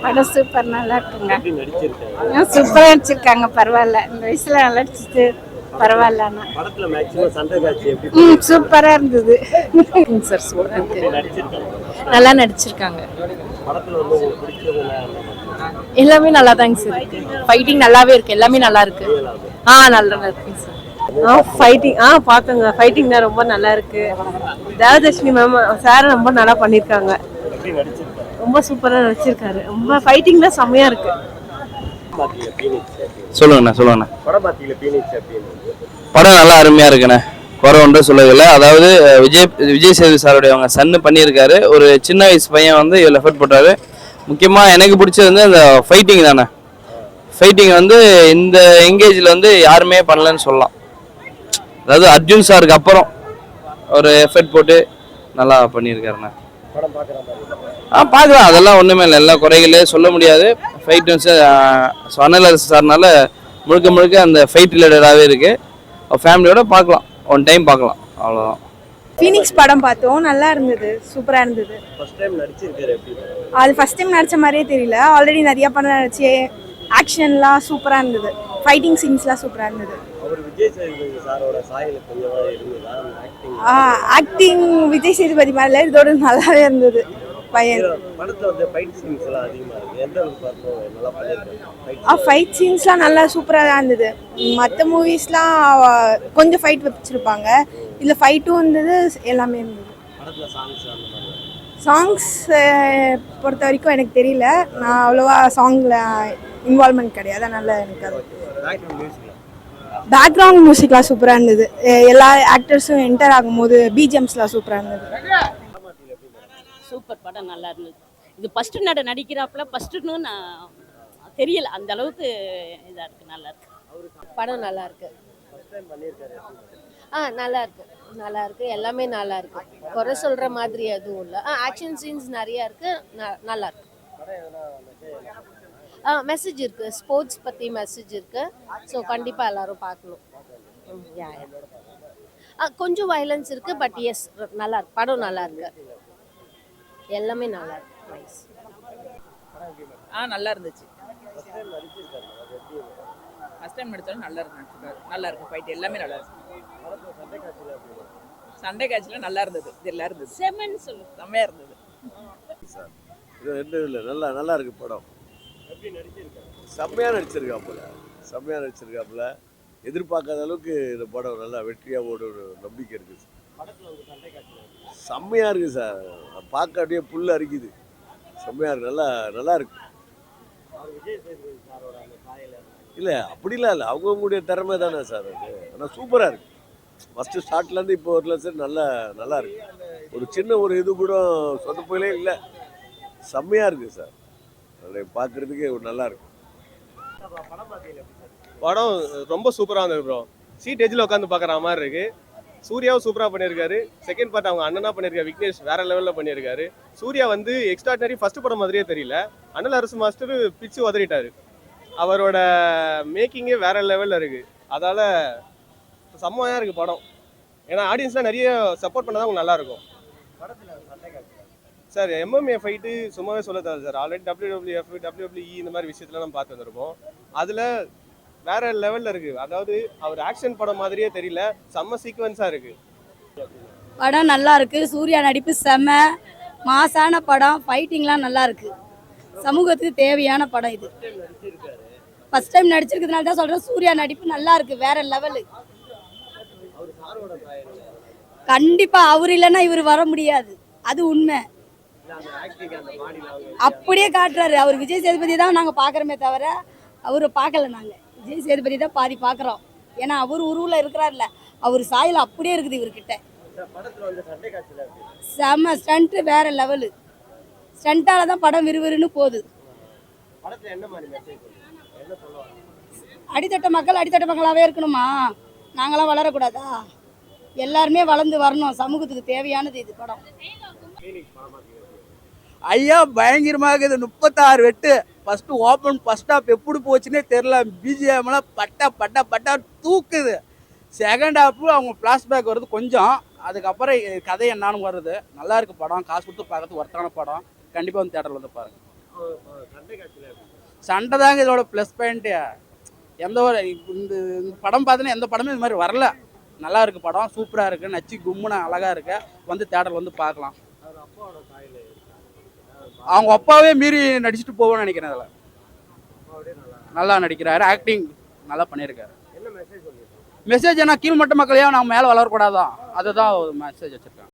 படம் சூப்பர், நல்லா இருக்குங்க. சூப்பரா நடிச்சிருக்காங்க, பரவாயில்ல. இந்த வயசுல நல்லா நடிச்சிட்டு பரவாயில்ல. சூப்பரா இருந்தது சார். நல்லா நடிச்சிருக்காங்க. எல்லாமே நல்லா தாங்க சார் இருக்கு. ஃபைட்டிங் நல்லாவே இருக்கு, எல்லாமே நல்லா இருக்கு. நல்லா இருக்குங்க சார். ஃபைட்டிங் பார்த்தங்க. ஃபைட்டிங் தான் ரொம்ப நல்லா இருக்கு. தேவதர்ஷினி மேம் சார் ரொம்ப நல்லா பண்ணியிருக்காங்க. ரொம்ப சூப்பரா நடிச்சிருக்காரு. ரொம்ப ஃபைட்டிங் தான் செம்மையா இருக்கு. சொல்லுங்கண்ணா. படம் நல்லா அருமையா இருக்குண்ணே, குறை ஒன்றும் சொல்லவில்லை. அதாவது விஜய் சேது சாருடைய அவங்க சன்னு பண்ணியிருக்காரு. ஒரு சின்ன வயசு பையன் வந்து இவ்வளோ எஃபர்ட் போட்டாரு. முக்கியமாக எனக்கு பிடிச்சது வந்து அந்த ஃபைட்டிங் தானே. ஃபைட்டிங் வந்து இந்த எங்கேஜில் வந்து யாருமே பண்ணலன்னு சொல்லலாம். அதாவது அர்ஜுன் சாருக்கு அப்புறம் ஒரு எஃபர்ட் போட்டு நல்லா பண்ணியிருக்காருண்ணே. பார்க்கலாம், அதெல்லாம் ஒன்றுமே இல்லை. எல்லா குறைகளே சொல்ல முடியாது. ஃபைட் வந்து அனல் சார்னால முழுக்க அந்த ஃபைட் ரிலேட்டடாகவே இருக்குது. ஃபேமிலியோட பார்க்கலாம், ஒன் டைம் பார்க்கலாம், அவ்வளோதான். ஃபீனிக்ஸ் படம் பார்த்தோம், நல்லா இருந்தது, சூப்பராக இருந்தது. அது ஃபர்ஸ்ட் டைம் நடித்த மாதிரியே தெரியல. ஆல்ரெடி நிறையா படம் நடிச்சு ஆக்ஷன்லாம் சூப்பராக இருந்தது. ஃபைட்டிங் சீன்ஸ்லாம் சூப்பராக இருந்தது. ஆக்டிங் விஜய் சேதுபதி மாதிரில இதோட நல்லாவே இருந்தது. ஃபைட் சீன்ஸ்லாம் நல்லா சூப்பராக தான் இருந்தது. மற்ற மூவிஸ்லாம் கொஞ்சம் ஃபைட் வச்சிருப்பாங்க, இதில் ஃபைட்டும் இருந்தது, எல்லாமே இருந்தது. சாங்ஸ் பொறுத்த வரைக்கும் எனக்கு தெரியல, நான் அவ்வளோவா சாங்கில் இன்வால்மெண்ட் கிடையாது, அதனால் எனக்கு அது. பேக்ரவுண்ட் மியூசிக்லாம் சூப்பராக இருந்தது. எல்லா ஆக்டர்ஸும் என்டர் ஆகும்போது பிஜிஎம்ஸ்லாம் சூப்பராக இருந்தது. சூப்பர் படம், நல்லா இருந்தது. இது ஃபஸ்ட்டு நடிக்கிறாப்புல ஃபஸ்ட்டுன்னு நான் தெரியல, அந்த அளவுக்கு இதாக இருக்குது, நல்லா இருக்கு. படம் நல்லா இருக்கு. நல்லா இருக்கு, எல்லாமே நல்லா இருக்கு. குறை சொல்ற மாதிரி எதுவும் இல்லை. ஆக்ஷன் சீன்ஸ் நிறைய இருக்கு, நல்லா இருக்கு. மெசேஜ் இருக்கு, ஸ்போர்ட்ஸ் பத்தி மெசேஜ் இருக்கு. ஸோ கண்டிப்பா எல்லாரும் பார்க்கணும். கொஞ்சம் வயலன்ஸ் இருக்கு, பட் எஸ் நல்லா இருக்கு. படம் நல்லா இருக்கு, எல்லாமே நல்லா இருக்கு. நைஸ். நல்லா இருந்துச்சு. ஃபர்ஸ்ட் டைம் நடிச்சாலும் நல்லா இருக்கு. ஃபைட் எல்லாமே நல்லா இருக்கு. சண்டை காட்சியில் நல்லா இருந்தது. இதெல்லாம் இருந்தது. செம்மையா இருந்தது. நல்லா இருக்கு படம். செம்மையா நடிச்சிருக்காப்புல. எதிர்பார்க்காத அளவுக்கு இந்த படம் நல்லா வெற்றியாக ஓட ஒரு நம்பிக்கை இருக்குது. செம்மையா இருக்கு சார், பார்க்க அப்படியே புல் அரிக்குது. செம்மையா இருக்கு, நல்லா இருக்கு. இல்லை அப்படிலாம் இல்லை, அவங்களுடைய திறமை தானே சார் அது. ஆனால் சூப்பராக இருக்கு. ஃபஸ்ட்டு ஸ்டார்ட்லேருந்து இப்போ வரல சார், நல்லா இருக்கு. ஒரு சின்ன ஒரு இது கூட சொதப்பலே இல்லை, செம்மையாக இருக்குது சார். பார்க்குறதுக்கே நல்லா இருக்கு. படம் ரொம்ப சூப்பராக இருந்தது ப்ரோ. சீட் எஜ்ஜில் உட்காந்து பார்க்குற மாதிரி இருக்கு. சூர்யாவும் சூப்பராக பண்ணியிருக்காரு. செகண்ட் பார்ட் அவங்க அண்ணனா பண்ணியிருக்காரு, விக்னேஷ் வேற லெவலில் பண்ணியிருக்காரு. சூர்யா வந்து எக்ஸ்ட்ராடினரி ஃபர்ஸ்ட் படம் மாதிரியே தெரியல. அண்ணல் அரசு மாஸ்டர் பிச்சு உதறிட்டாரு. அவரோட மேக்கிங்கே வேற லெவலில் இருக்கு. அதால செம்மையாக இருக்கு படம். ஏன்னா ஆடியன்ஸ்லாம் நிறைய சப்போர்ட் பண்ணாதான் அவங்க நல்லா இருக்கும். சார் MMA ஃபைட்டு சும்மாவே சொல்ல தேவை சார். ஆல்ரெடி WWF WWE இந்த மாதிரி விஷயத்துல நம்ம பார்த்து வந்திருப்போம். அதில் வேற லெவலில் இருக்குது. அதாவது அவர் ஆக்ஷன் படம் மாதிரியே தெரியல, செம்ம சீக்வன்ஸாக இருக்குது. படம் நல்லா இருக்கு. சூர்யா நடிப்பு செம்ம மாசான படம். ஃபைட்டிங்லாம் நல்லா இருக்கு. சமூகத்துக்கு தேவையான படம் இது. ஃபர்ஸ்ட் டைம் நடிச்சிருக்கிறதுனால தான் சொல்கிறேன், சூர்யா நடிப்பு நல்லா இருக்கு, வேற லெவலு. கண்டிப்பாக அவர் இல்லைன்னா இவர் வர முடியாது, அது உண்மை. அப்படியே காட்டுறாரு. அவர் விஜய் சேதுபதி தான் நாங்கள் பார்க்குறோமே தவிர அவரை பார்க்கல. நாங்கள் விஜய் சேதுபதி தான் பாதி பார்க்குறோம். ஏன்னா அவர் உருவில் இருக்கிறார்ல, அவர் சாயல் அப்படியே இருக்குது இவர்கிட்ட. செம்ம ஸ்டண்ட்டு, வேற லெவலு. ஸ்டண்ட்டால தான் படம் விறுவிறுன்னு போகுது. அடித்தட்ட மக்களாகவே இருக்கணுமா? நாங்களாம் வளரக்கூடாதா? எல்லாருமே வளர்ந்து வரணும். சமூகத்துக்கு தேவையானது இது படம். ஐயா பயங்கரமாக இது 36 வெட்டு. ஃபஸ்ட்டு ஓப்பன் ஃபஸ்ட் ஹாஃப் எப்படி போச்சுன்னே தெரில. பிஜிஎம்லாம் பட்டா தூக்குது. செகண்ட் ஹாஃபு அவங்க ஃப்ளாஷ்பேக் வருது கொஞ்சம், அதுக்கப்புறம் கதை என்னன்னு வருது. நல்லா இருக்கு படம், காசு கொடுத்து பார்க்கறது ஒர்த்தான படம். கண்டிப்பாக வந்து தேட்டரில் வந்து பாருங்க. சண்டை தாங்க இதோட ப்ளஸ் பாயிண்ட். எந்த ஒரு இந்த படம் பார்த்தீங்கன்னா எந்த படமும் இது மாதிரி வரல. நல்லா இருக்கு படம், சூப்பராக இருக்கு, நச்சு கும்முன அழகா இருக்கு. வந்து தேட்டரில் வந்து பார்க்கலாம். அவங்க அப்பாவே மீறி நடிச்சுட்டு போவோம்னு நினைக்கிறேன். அதில் நல்லா நடிக்கிறாரு, ஆக்டிங் நல்லா பண்ணியிருக்காரு. மெசேஜ் என்ன, கீழ்மட்ட மக்களையும் நாங்கள் மேலே வளரக்கூடாதான், அதுதான் ஒரு மெசேஜ் வச்சுருக்காங்க.